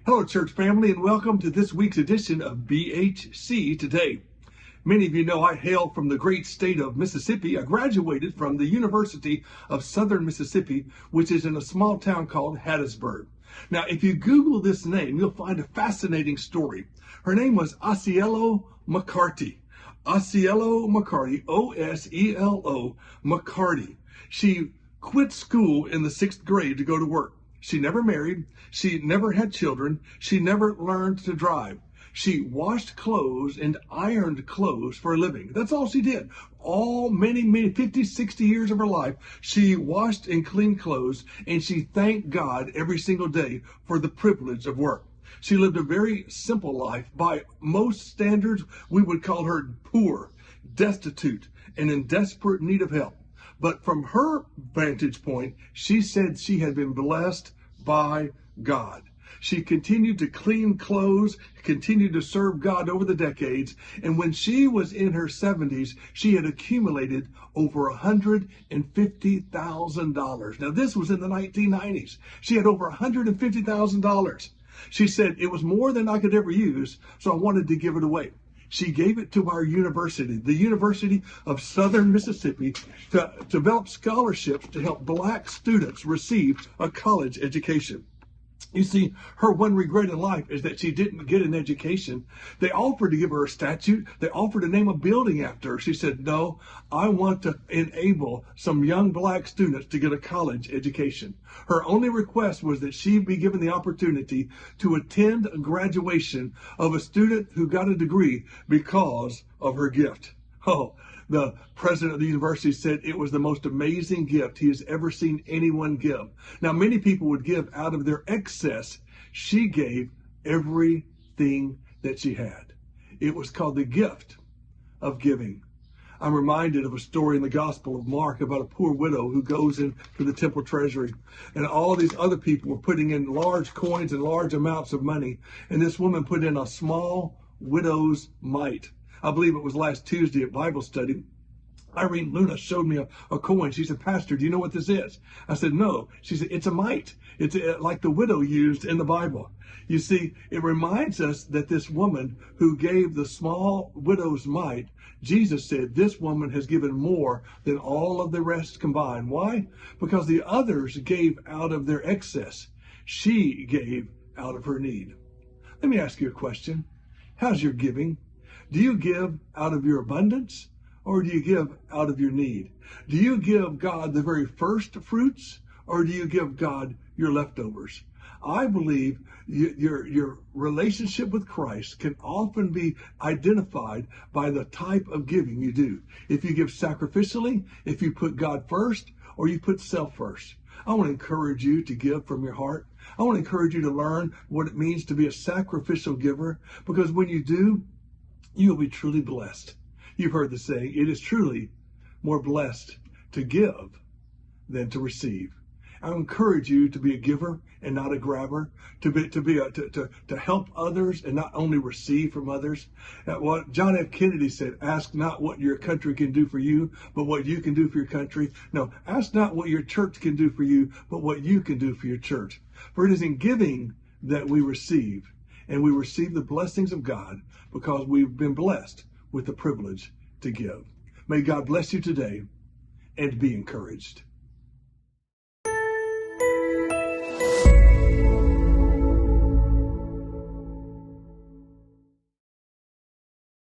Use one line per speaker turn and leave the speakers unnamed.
Hello, church family, and welcome to this week's edition of BHC Today. Many of you know I hail from the great state of Mississippi. I graduated from the University of Southern Mississippi, which is in a small town called Hattiesburg. Now, if you Google this name, you'll find a fascinating story. Her name was Osceola McCarty. Osceola McCarty, O-S-E-L-O McCarty. She quit school in the 6th grade to go to work. She never married. She never had children. She never learned to drive. She washed clothes and ironed clothes for a living. That's all she did. Many 50, 60 years of her life, she washed and cleaned clothes, and she thanked God every single day for the privilege of work. She lived a very simple life. By most standards, we would call her poor, destitute, and in desperate need of help. But from her vantage point, she said she had been blessed by God. She continued to clean clothes, continued to serve God over the decades. And when she was in her 70s, she had accumulated over $150,000. Now, this was in the 1990s. She had over $150,000. She said, it was more than I could ever use, so I wanted to give it away. She gave it to our university, the University of Southern Mississippi, to develop scholarships to help black students receive a college education. You see, her one regret in life is that she didn't get an education. They offered to give her a statue. They offered to name a building after her. She said, no, I want to enable some young black students to get a college education. Her only request was that she be given the opportunity to attend a graduation of a student who got a degree because of her gift. Oh, the president of the university said it was the most amazing gift he has ever seen anyone give. Now, many people would give out of their excess. She gave everything that she had. It was called the gift of giving. I'm reminded of a story in the Gospel of Mark about a poor widow who goes into the temple treasury, and all these other people were putting in large coins and large amounts of money, and this woman put in a small widow's mite. I believe it was last Tuesday at Bible study. Irene Luna showed me a coin. She said, Pastor, do you know what this is? I said, no. She said, it's a mite. It's like the widow used in the Bible. You see, it reminds us that this woman who gave the small widow's mite, Jesus said, this woman has given more than all of the rest combined. Why? Because the others gave out of their excess. She gave out of her need. Let me ask you a question. How's your giving? Do you give out of your abundance, or do you give out of your need? Do you give God the very first fruits, or do you give God your leftovers? I believe your relationship with Christ can often be identified by the type of giving you do. If you give sacrificially, if you put God first, or you put self first. I want to encourage you to give from your heart. I want to encourage you to learn what it means to be a sacrificial giver, because when you do, you will be truly blessed. You've heard the saying, it is truly more blessed to give than to receive. I encourage you to be a giver and not a grabber, to help others and not only receive from others. What John F. Kennedy said, ask not what your country can do for you, but what you can do for your country. No, ask not what your church can do for you, but what you can do for your church. For it is in giving that we receive. And we receive the blessings of God because we've been blessed with the privilege to give. May God bless you today and be encouraged.